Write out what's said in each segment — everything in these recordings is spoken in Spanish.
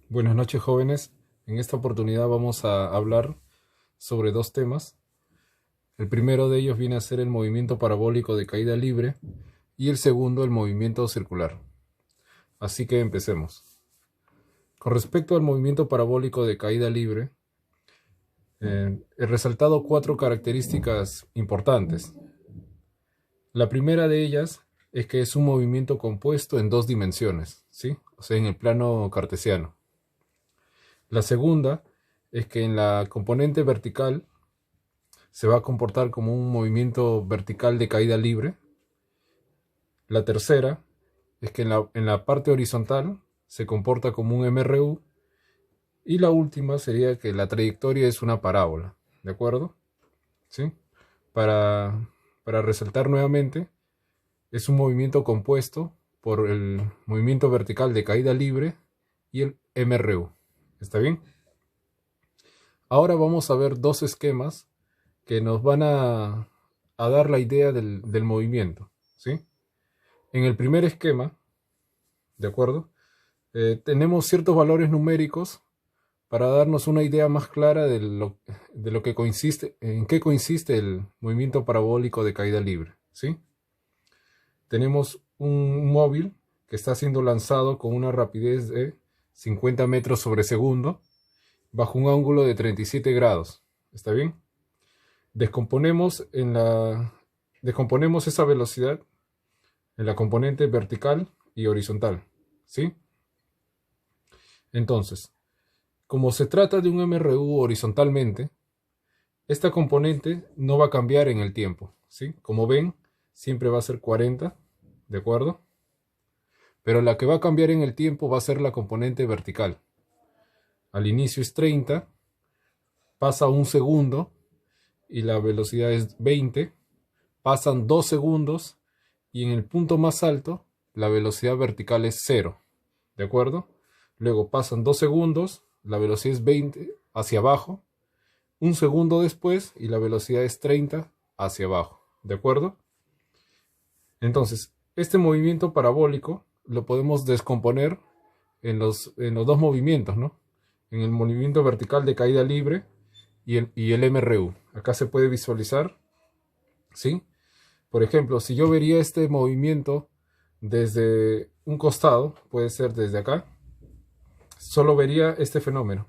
Buenas noches, jóvenes. En esta oportunidad vamos a hablar sobre dos temas. El primero de ellos viene a ser el movimiento parabólico de caída libre y el segundo el movimiento circular. Así que empecemos. Con respecto al movimiento parabólico de caída libre, he resaltado cuatro características importantes. La primera de ellas es que es un movimiento compuesto en dos dimensiones, ¿sí? O sea, en el plano cartesiano. La segunda es que en la componente vertical se va a comportar como un movimiento vertical de caída libre. La tercera es que en la parte horizontal se comporta como un MRU. Y la última sería que la trayectoria es una parábola. ¿De acuerdo? ¿Sí? Para, para resaltar nuevamente, es un movimiento compuesto por el movimiento vertical de caída libre y el MRU. ¿Está bien? Ahora vamos a ver dos esquemas que nos van a dar la idea del movimiento, ¿sí? En el primer esquema, ¿de acuerdo? Tenemos ciertos valores numéricos para darnos una idea más clara de lo que consiste, en qué consiste el movimiento parabólico de caída libre, ¿sí? Tenemos un móvil que está siendo lanzado con una rapidez de 50 metros sobre segundo bajo un ángulo de 37 grados, ¿está bien? Descomponemos, descomponemos esa velocidad en la componente vertical y horizontal, ¿sí? Entonces, como se trata de un MRU horizontalmente, esta componente no va a cambiar en el tiempo, ¿sí? Como ven, siempre va a ser 40, ¿de acuerdo? Pero la que va a cambiar en el tiempo va a ser la componente vertical. Al inicio es 30, pasa un segundo y la velocidad es 20, pasan 2 segundos y en el punto más alto la velocidad vertical es 0, ¿de acuerdo? Luego pasan 2 segundos, la velocidad es 20 hacia abajo, un segundo después y la velocidad es 30 hacia abajo, ¿de acuerdo? Entonces, este movimiento parabólico lo podemos descomponer en los dos movimientos, ¿no? En el movimiento vertical de caída libre y el MRU. Acá se puede visualizar, ¿sí? Por ejemplo, si yo vería este movimiento desde un costado, puede ser desde acá, solo vería este fenómeno,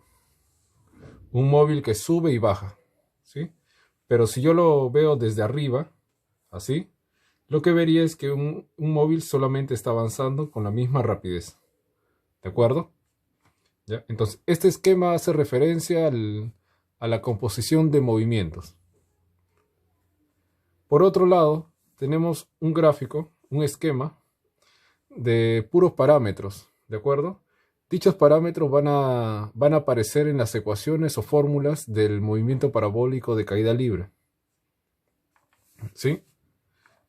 un móvil que sube y baja, ¿sí? Pero si yo lo veo desde arriba, así, lo que vería es que un móvil solamente está avanzando con la misma rapidez, ¿de acuerdo? ¿Ya? Entonces, este esquema hace referencia a la composición de movimientos. Por otro lado, tenemos un gráfico, un esquema de puros parámetros, ¿de acuerdo? Dichos parámetros van a aparecer en las ecuaciones o fórmulas del movimiento parabólico de caída libre, ¿sí?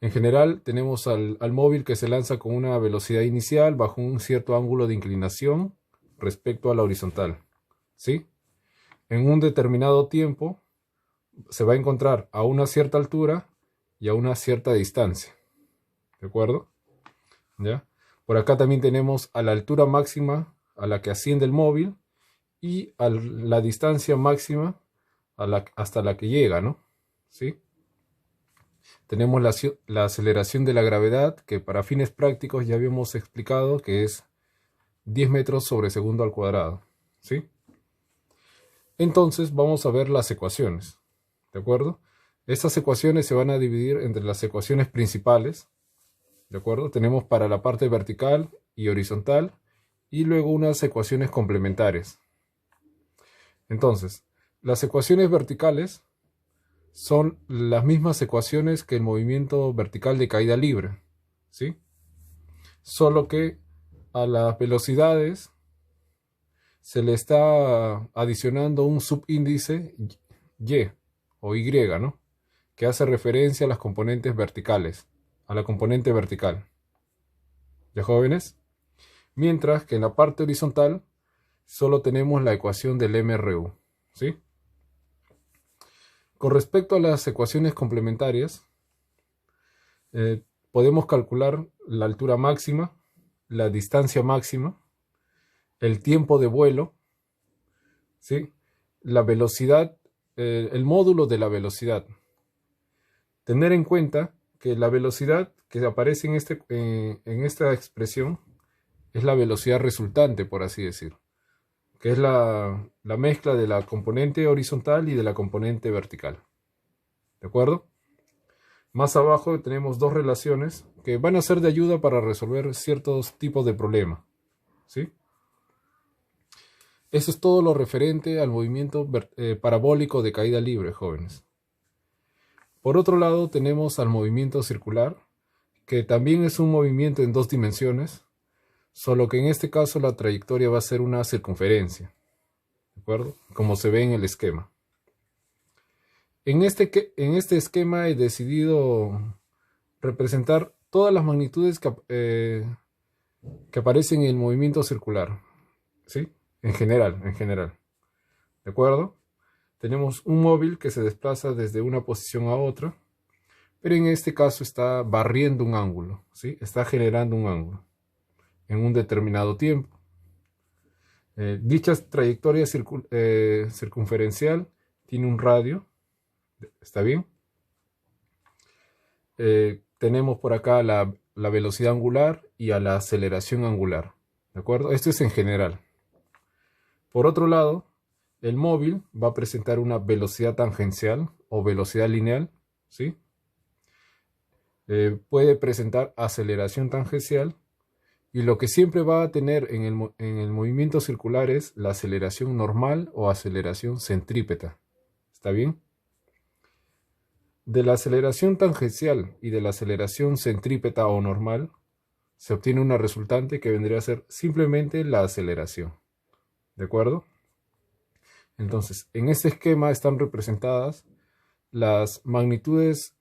En general, tenemos al móvil que se lanza con una velocidad inicial bajo un cierto ángulo de inclinación respecto a la horizontal, ¿sí? En un determinado tiempo se va a encontrar a una cierta altura y a una cierta distancia, ¿de acuerdo? ¿Ya? Por acá también tenemos a la altura máxima a la que asciende el móvil y a la distancia máxima hasta la que llega, ¿no? ¿Sí? Tenemos la aceleración de la gravedad, que para fines prácticos ya habíamos explicado que es 10 metros sobre segundo al cuadrado, ¿sí? Entonces vamos a ver las ecuaciones, ¿de acuerdo? Estas ecuaciones se van a dividir entre las ecuaciones principales, ¿de acuerdo? Tenemos para la parte vertical y horizontal y luego unas ecuaciones complementarias. Entonces, las ecuaciones verticales son las mismas ecuaciones que el movimiento vertical de caída libre, ¿sí? Solo que a las velocidades se le está adicionando un subíndice y o y, ¿no? Que hace referencia a las componentes verticales, a la componente vertical. ¿Ya, jóvenes? Mientras que en la parte horizontal solo tenemos la ecuación del MRU, ¿sí? Con respecto a las ecuaciones complementarias, podemos calcular la altura máxima, la distancia máxima el tiempo de vuelo, ¿sí? La velocidad, el módulo de la velocidad. Tener en cuenta que la velocidad que aparece en esta expresión es la velocidad resultante, por así decir, que es la mezcla de la componente horizontal y de la componente vertical. ¿De acuerdo? Más abajo tenemos dos relaciones que van a ser de ayuda para resolver ciertos tipos de problemas, ¿sí? Eso es todo lo referente al movimiento parabólico de caída libre, jóvenes. Por otro lado, tenemos al movimiento circular, que también es un movimiento en dos dimensiones, solo que en este caso la trayectoria va a ser una circunferencia, ¿de acuerdo? Como se ve en el esquema. En este esquema he decidido representar todas las magnitudes que aparecen en el movimiento circular, ¿sí? En general, ¿de acuerdo? Tenemos un móvil que se desplaza desde una posición a otra, pero en este caso está barriendo un ángulo, ¿sí? Está generando un ángulo en un determinado tiempo. Dicha trayectoria circunferencial tiene un radio, ¿está bien? Tenemos por acá la velocidad angular y a la aceleración angular, ¿de acuerdo? Esto es en general. Por otro lado, el móvil va a presentar una velocidad tangencial o velocidad lineal, ¿sí? Puede presentar aceleración tangencial y lo que siempre va a tener en el movimiento circular es la aceleración normal o aceleración centrípeta, ¿está bien? De la aceleración tangencial y de la aceleración centrípeta o normal se obtiene una resultante que vendría a ser simplemente la aceleración, ¿de acuerdo? Entonces, en este esquema están representadas las magnitudes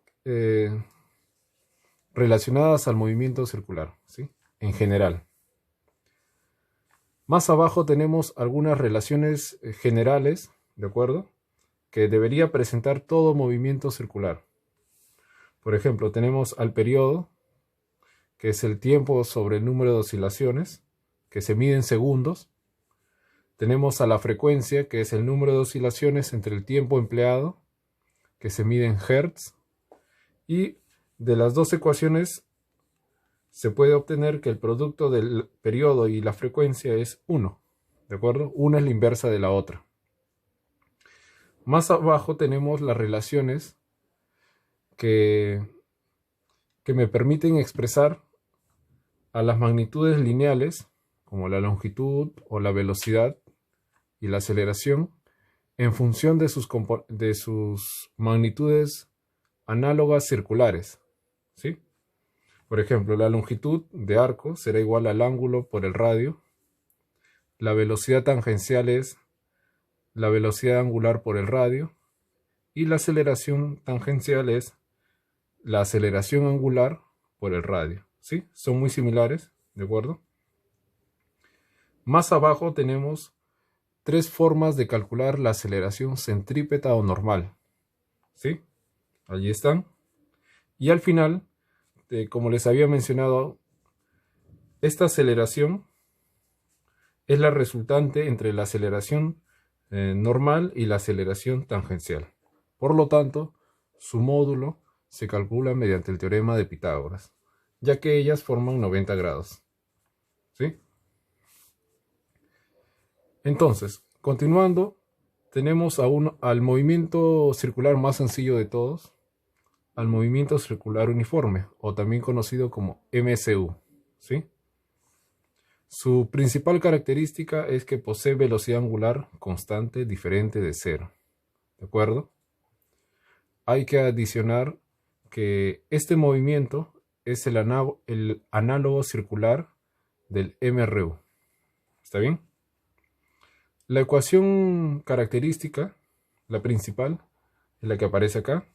relacionadas al movimiento circular, ¿sí? En general. Más abajo tenemos algunas relaciones generales, ¿de acuerdo? Que debería presentar todo movimiento circular. Por ejemplo, tenemos al periodo, que es el tiempo sobre el número de oscilaciones, que se mide en segundos. Tenemos a la frecuencia, que es el número de oscilaciones entre el tiempo empleado, que se mide en hertz. Y de las dos ecuaciones se puede obtener que el producto del periodo y la frecuencia es 1, ¿de acuerdo? Una es la inversa de la otra. Más abajo tenemos las relaciones que me permiten expresar a las magnitudes lineales, como la longitud o la velocidad y la aceleración, en función de sus magnitudes análogas circulares, ¿sí? Por ejemplo, la longitud de arco será igual al ángulo por el radio. La velocidad tangencial es la velocidad angular por el radio. Y la aceleración tangencial es la aceleración angular por el radio, ¿sí? Son muy similares, ¿de acuerdo? Más abajo tenemos tres formas de calcular la aceleración centrípeta o normal, ¿sí? Allí están. Y al final, como les había mencionado, esta aceleración es la resultante entre la aceleración normal y la aceleración tangencial. Por lo tanto, su módulo se calcula mediante el teorema de Pitágoras, ya que ellas forman 90 grados, ¿sí? Entonces, continuando, tenemos al movimiento circular más sencillo de todos, al movimiento circular uniforme, o también conocido como MCU, ¿sí? Su principal característica es que posee velocidad angular constante diferente de cero, ¿de acuerdo? Hay que adicionar que este movimiento es el análogo circular del MRU, ¿está bien? La ecuación característica, la principal, es la que aparece acá.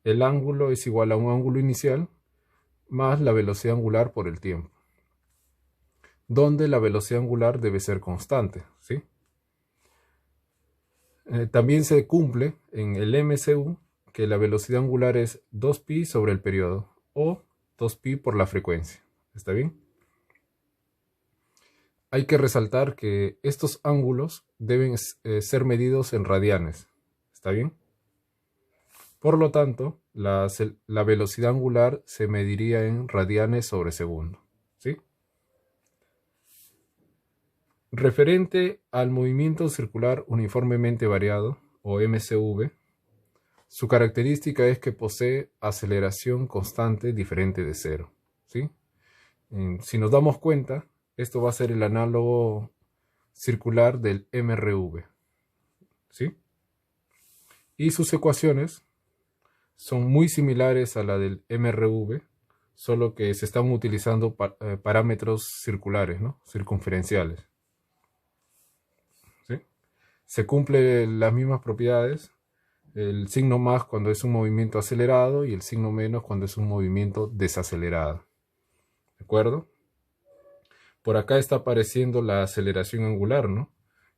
El ángulo es igual a un ángulo inicial más la velocidad angular por el tiempo, donde la velocidad angular debe ser constante, ¿sí? También se cumple en el MCU que la velocidad angular es 2pi sobre el periodo o 2pi por la frecuencia, ¿está bien? hay que resaltar que estos ángulos deben ser medidos en radianes. ¿Está bien? Por lo tanto, la velocidad angular se mediría en radianes sobre segundo. ¿Sí? Referente al movimiento circular uniformemente variado, o MCV, su característica es que posee aceleración constante diferente de cero. ¿Sí? Si nos damos cuenta, esto va a ser el análogo circular del MRV. ¿Sí? Y sus ecuaciones son muy similares a la del MRV, solo que se están utilizando parámetros circulares, ¿no? Circunferenciales. ¿Sí? Se cumplen las mismas propiedades, el signo más cuando es un movimiento acelerado y el signo menos cuando es un movimiento desacelerado. ¿De acuerdo? Por acá está apareciendo la aceleración angular, ¿no?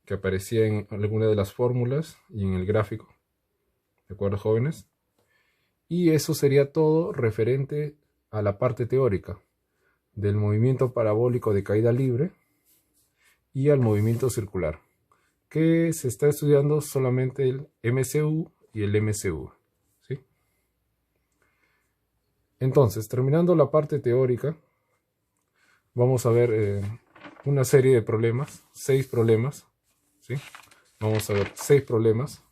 Que aparecía en alguna de las fórmulas y en el gráfico. ¿De acuerdo, jóvenes? Y eso sería todo referente a la parte teórica del movimiento parabólico de caída libre y al movimiento circular, que se está estudiando solamente el MCU y el MCV. ¿Sí? Entonces, terminando la parte teórica, vamos a ver una serie de problemas, 6 problemas. ¿Sí? Vamos a ver 6 problemas.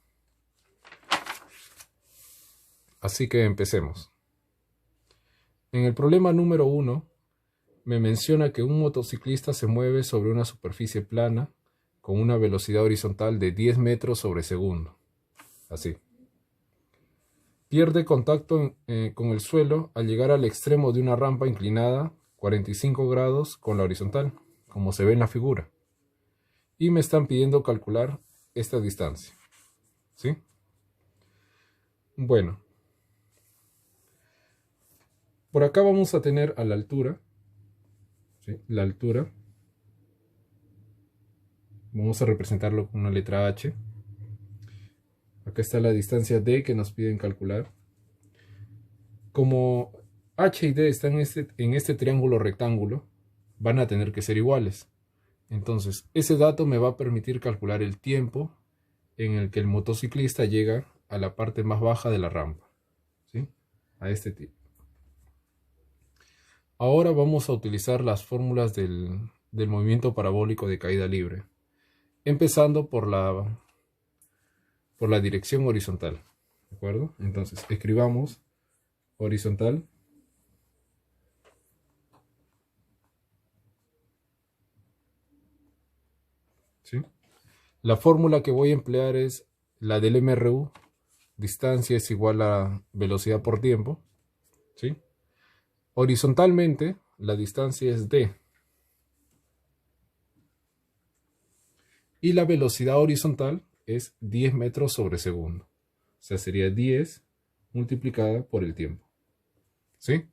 Así que empecemos. En el problema número 1, me menciona que un motociclista se mueve sobre una superficie plana con una velocidad horizontal de 10 metros sobre segundo. Así. Pierde contacto con el suelo al llegar al extremo de una rampa inclinada 45 grados con la horizontal, como se ve en la figura. Y me están pidiendo calcular esta distancia. ¿Sí? Bueno. Por acá vamos a tener a la altura. ¿Sí? La altura. Vamos a representarlo con una letra H. Acá está la distancia D que nos piden calcular. Como H y D están en este triángulo rectángulo, van a tener que ser iguales. Entonces, ese dato me va a permitir calcular el tiempo en el que el motociclista llega a la parte más baja de la rampa. ¿Sí? A este tipo. Ahora vamos a utilizar las fórmulas del movimiento parabólico de caída libre, empezando por la dirección horizontal. ¿De acuerdo? Entonces, escribamos horizontal. ¿Sí? La fórmula que voy a emplear es la del MRU. Distancia es igual a velocidad por tiempo. ¿Sí? Horizontalmente, la distancia es d. Y la velocidad horizontal es 10 metros sobre segundo. O sea, sería 10 multiplicada por el tiempo. ¿Sí?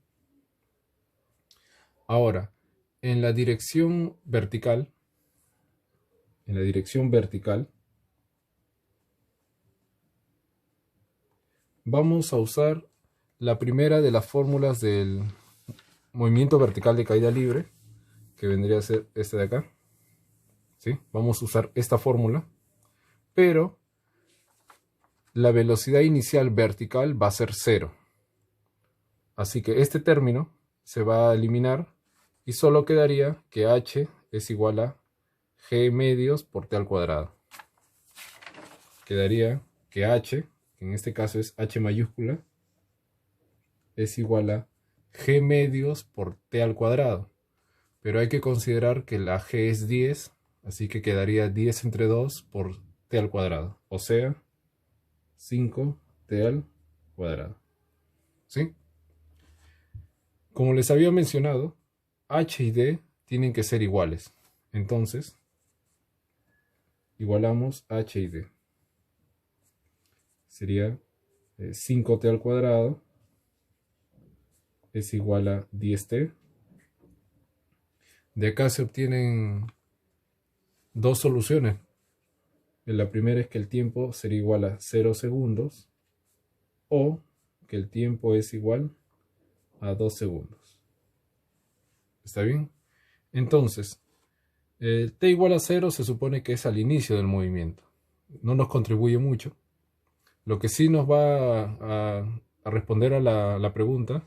Ahora, en la dirección vertical, vamos a usar la primera de las fórmulas del movimiento vertical de caída libre, que vendría a ser esta de acá. ¿Sí? Vamos a usar esta fórmula, pero la velocidad inicial vertical va a ser 0. Así que este término se va a eliminar y solo quedaría que h es igual a g medios por t al cuadrado. Quedaría que h, que en este caso es h mayúscula, es igual a g medios por t al cuadrado. Pero hay que considerar que la g es 10, así que quedaría 10 entre 2 por t al cuadrado. O sea, 5t al cuadrado. ¿Sí? Como les había mencionado, h y d tienen que ser iguales. Entonces, igualamos h y d. Sería 5t al cuadrado es igual a 10t. De acá se obtienen dos soluciones. La primera es que el tiempo sería igual a 0 segundos o que el tiempo es igual a 2 segundos. ¿Está bien? Entonces, T igual a 0 se supone que es al inicio del movimiento. No nos contribuye mucho. Lo que sí nos va a responder a la pregunta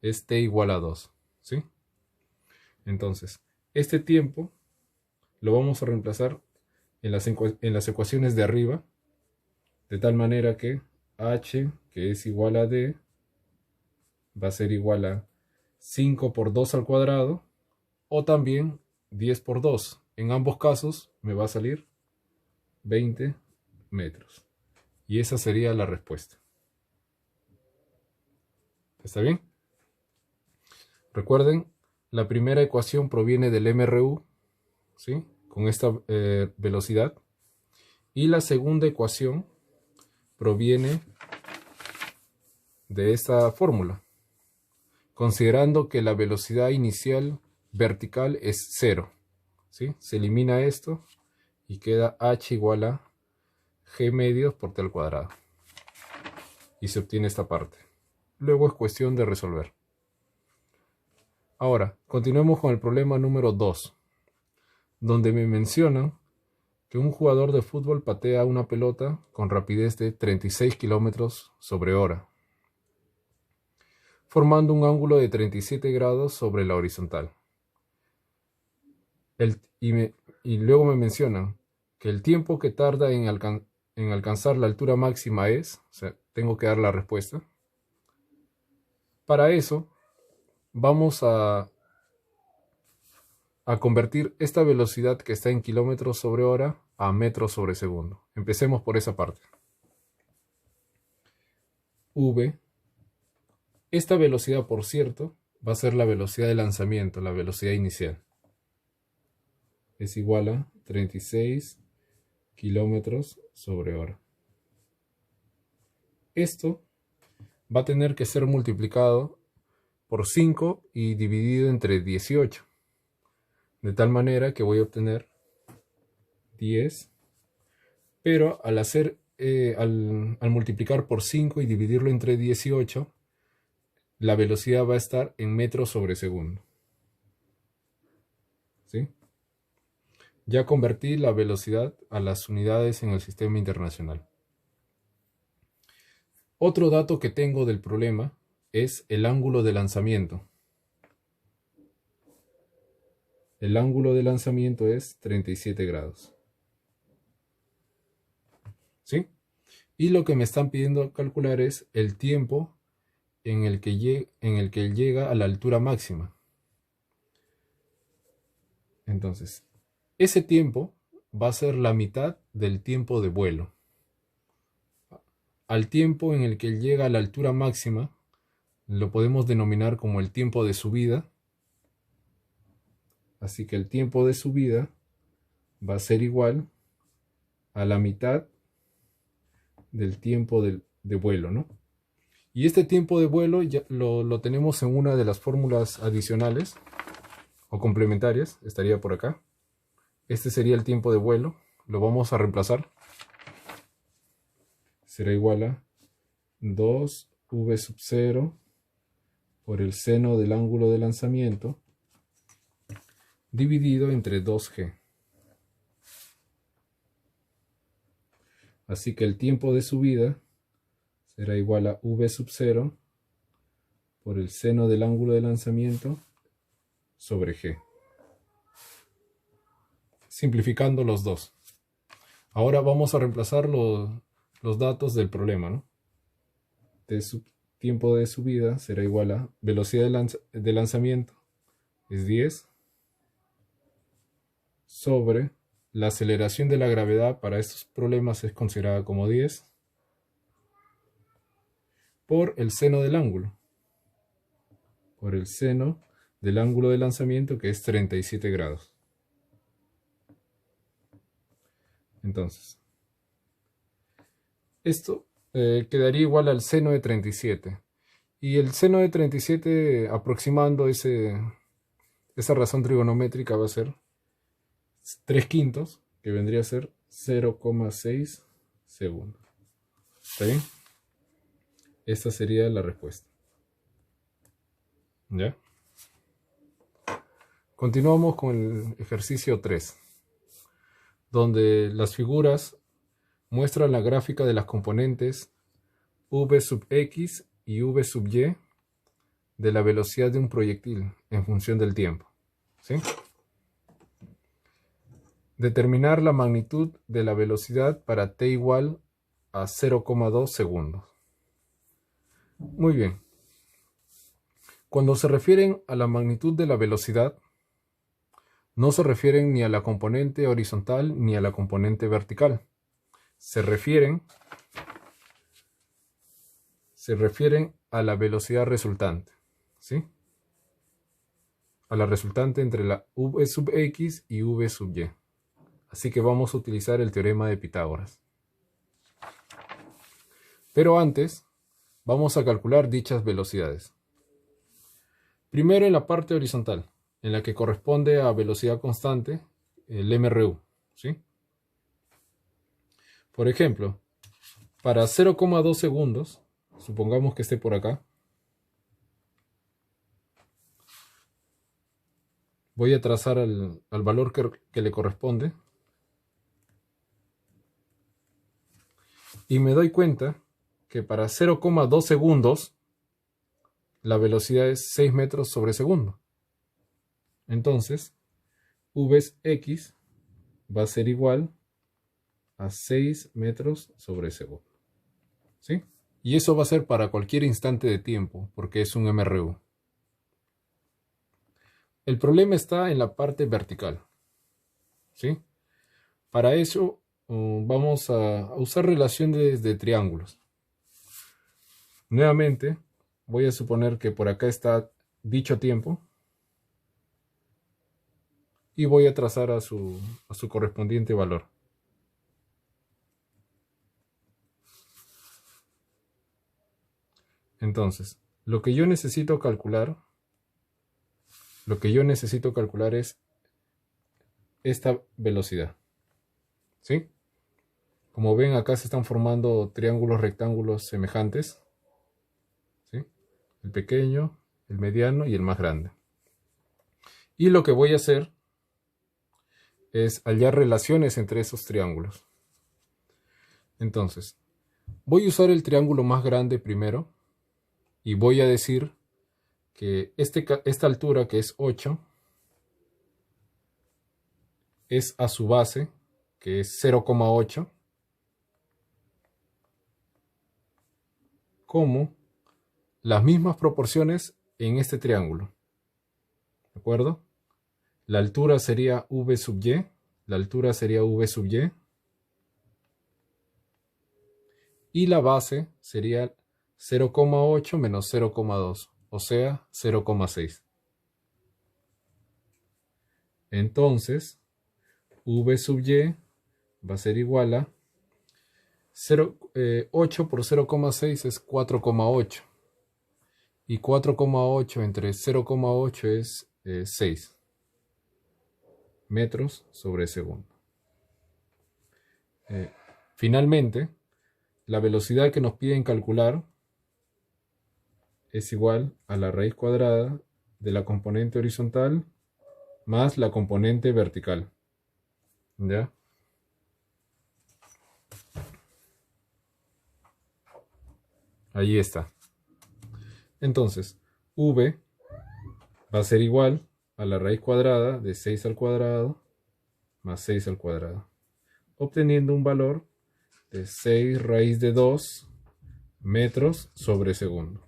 es T igual a 2. ¿Sí? Entonces, este tiempo lo vamos a reemplazar en las ecuaciones de arriba, de tal manera que h, que es igual a d, va a ser igual a 5 por 2 al cuadrado, o también 10 por 2. En ambos casos me va a salir 20 metros. Y esa sería la respuesta. ¿Está bien? Recuerden, la primera ecuación proviene del MRU, ¿sí? Con esta velocidad. Y la segunda ecuación proviene de esta fórmula, considerando que la velocidad inicial vertical es 0. ¿Sí? Se elimina esto y queda h igual a g medios por t al cuadrado. Y se obtiene esta parte. Luego es cuestión de resolver. Ahora, continuemos con el problema número 2, donde me mencionan que un jugador de fútbol patea una pelota con rapidez de 36 kilómetros sobre hora, formando un ángulo de 37 grados sobre la horizontal. Y luego me mencionan que el tiempo que tarda en alcanzar la altura máxima es, o sea, tengo que dar la respuesta. Para eso, vamos a convertir esta velocidad que está en kilómetros sobre hora a metros sobre segundo. Empecemos por esa parte. V. Esta velocidad, por cierto, va a ser la velocidad de lanzamiento, la velocidad inicial. Es igual a 36 kilómetros sobre hora. Esto va a tener que ser multiplicado por 5 y dividido entre 18. De tal manera que voy a obtener 10. Pero al multiplicar por 5 y dividirlo entre 18, la velocidad va a estar en metros sobre segundo. ¿Sí? Ya convertí la velocidad a las unidades en el sistema internacional. Otro dato que tengo del problema es el ángulo de lanzamiento. El ángulo de lanzamiento es 37 grados. ¿Sí? Y lo que me están pidiendo calcular es el tiempo en el que llega a la altura máxima. Entonces, ese tiempo va a ser la mitad del tiempo de vuelo. Al tiempo en el que llega a la altura máxima, lo podemos denominar como el tiempo de subida. Así que el tiempo de subida va a ser igual a la mitad del tiempo de vuelo, ¿no? Y este tiempo de vuelo ya lo tenemos en una de las fórmulas adicionales o complementarias, estaría por acá. Este sería el tiempo de vuelo, lo vamos a reemplazar. Será igual a 2v sub 0 por el seno del ángulo de lanzamiento dividido entre 2g. Así que el tiempo de subida será igual a v sub 0 por el seno del ángulo de lanzamiento sobre g. Simplificando los dos. Ahora vamos a reemplazar los datos del problema, ¿no? Tiempo de subida será igual a velocidad de lanzamiento, es 10, sobre la aceleración de la gravedad para estos problemas es considerada como 10, por el seno del ángulo, por el seno del ángulo de lanzamiento, que es 37 grados. Entonces, esto quedaría igual al seno de 37. Y el seno de 37, aproximando esa razón trigonométrica, va a ser 3/5, que vendría a ser 0,6 segundos. ¿Está bien? Esta sería la respuesta. ¿Ya? Continuamos con el ejercicio 3, donde las figuras muestran la gráfica de las componentes v sub x y v sub y de la velocidad de un proyectil en función del tiempo, ¿sí? Determinar la magnitud de la velocidad para t igual a 0,2 segundos. Muy bien. Cuando se refieren a la magnitud de la velocidad, no se refieren ni a la componente horizontal ni a la componente vertical. Se refieren a la velocidad resultante, ¿sí? A la resultante entre la v sub x y v sub y. Así que vamos a utilizar el teorema de Pitágoras. Pero antes, vamos a calcular dichas velocidades. Primero en la parte horizontal, en la que corresponde a velocidad constante, el MRU, ¿sí? Por ejemplo, para 0,2 segundos, supongamos que esté por acá, voy a trazar al valor que le corresponde y me doy cuenta que para 0,2 segundos la velocidad es 6 metros sobre segundo. Entonces, Vx va a ser igual a 6 metros sobre segundo, ¿sí? Y eso va a ser para cualquier instante de tiempo, porque es un MRU. El problema está en la parte vertical, ¿sí? Para eso vamos a usar relaciones de triángulos. Nuevamente, voy a suponer que por acá está dicho tiempo y voy a trazar a su correspondiente valor. Entonces, lo que yo necesito calcular es esta velocidad, ¿sí? Como ven, acá se están formando triángulos rectángulos semejantes, ¿sí? El pequeño, el mediano y el más grande. Y lo que voy a hacer es hallar relaciones entre esos triángulos. Entonces, voy a usar el triángulo más grande primero y voy a decir que esta altura, que es 8, es a su base, que es 0,8, como las mismas proporciones en este triángulo. ¿De acuerdo? La altura sería v sub y, la altura sería v sub y la base sería 0,8 menos 0,2, o sea, 0,6. Entonces, v sub y va a ser igual a 8 por 0,6 es 4,8. Y 4,8 entre 0,8 es 6 metros sobre segundo. Finalmente, la velocidad que nos piden calcular es igual a la raíz cuadrada de la componente horizontal más la componente vertical. ¿Ya? Ahí está. Entonces, v va a ser igual a la raíz cuadrada de 6 al cuadrado más 6 al cuadrado, obteniendo un valor de 6 raíz de 2 metros sobre segundo,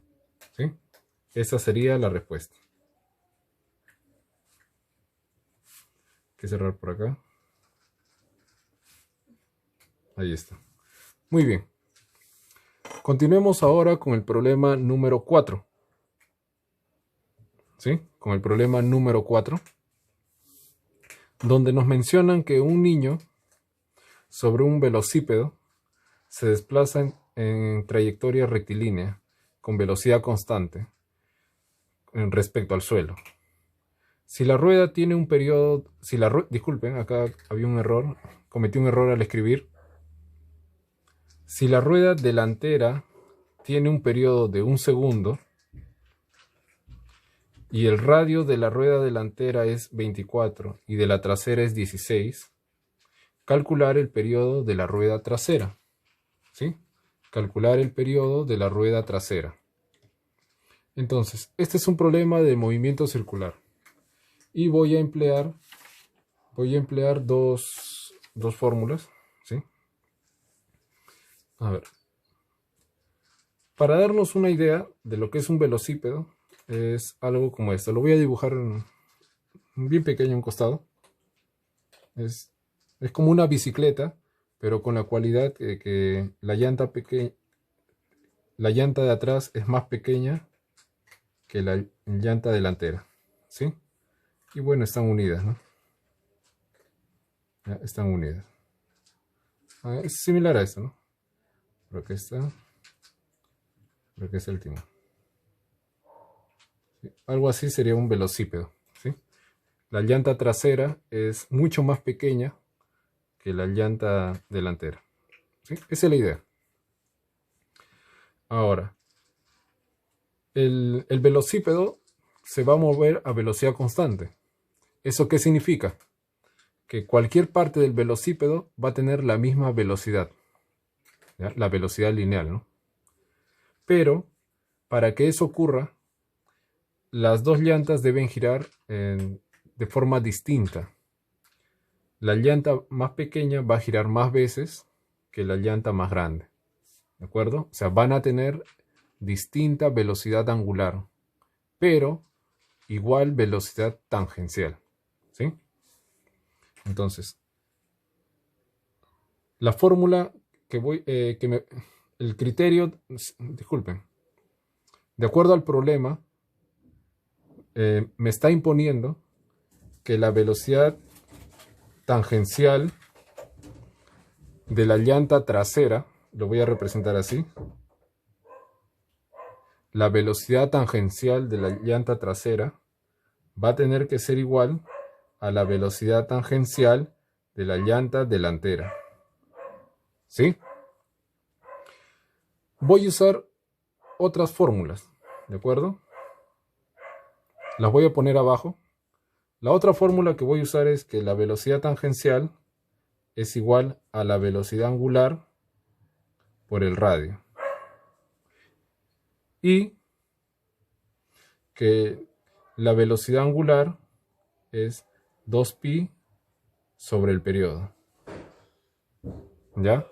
¿sí? Esa sería la respuesta. Hay que cerrar por acá. Ahí está. Muy bien. Continuemos ahora con el problema número 4. ¿Sí? Con el problema número 4, donde nos mencionan que un niño sobre un velocípedo se desplaza en trayectoria rectilínea con velocidad constante respecto al suelo. Si la rueda tiene un periodo, disculpen, acá había un error, cometí un error al escribir. Si la rueda delantera tiene un periodo de 1 segundo y el radio de la rueda delantera es 24 y de la trasera es 16, calcular el periodo de la rueda trasera. ¿Sí? Calcular el periodo de la rueda trasera. Entonces, este es un problema de movimiento circular. Y voy a emplear dos fórmulas. ¿Sí? A ver. Para darnos una idea de lo que es un velocípedo, es algo como esto. Lo voy a dibujar bien pequeño a un costado. Es como una bicicleta, pero con la cualidad que la llanta de atrás es más pequeña que la llanta delantera. ¿Sí? Y bueno, están unidas, ¿no? Ya, están unidas. Es similar a esto, ¿no? Por acá está el timón. ¿Sí? Algo así sería un velocípedo. ¿Sí? La llanta trasera es mucho más pequeña que la llanta delantera. ¿Sí? Esa es la idea. Ahora, el velocípedo se va a mover a velocidad constante. ¿Eso qué significa? Que cualquier parte del velocípedo va a tener la misma velocidad. ¿Ya? La velocidad lineal, ¿no? Pero, para que eso ocurra, las dos llantas deben girar de forma distinta. La llanta más pequeña va a girar más veces que la llanta más grande. ¿De acuerdo? O sea, van a tener distinta velocidad angular, pero igual velocidad tangencial. ¿Sí? Entonces, la fórmula el criterio, disculpen, de acuerdo al problema, me está imponiendo que la velocidad tangencial de la llanta trasera, lo voy a representar así, la velocidad tangencial de la llanta trasera va a tener que ser igual a la velocidad tangencial de la llanta delantera. ¿Sí? Voy a usar otras fórmulas, ¿de acuerdo? Las voy a poner abajo. La otra fórmula que voy a usar es que la velocidad tangencial es igual a la velocidad angular por el radio. Y que la velocidad angular es 2pi sobre el periodo. ¿Ya?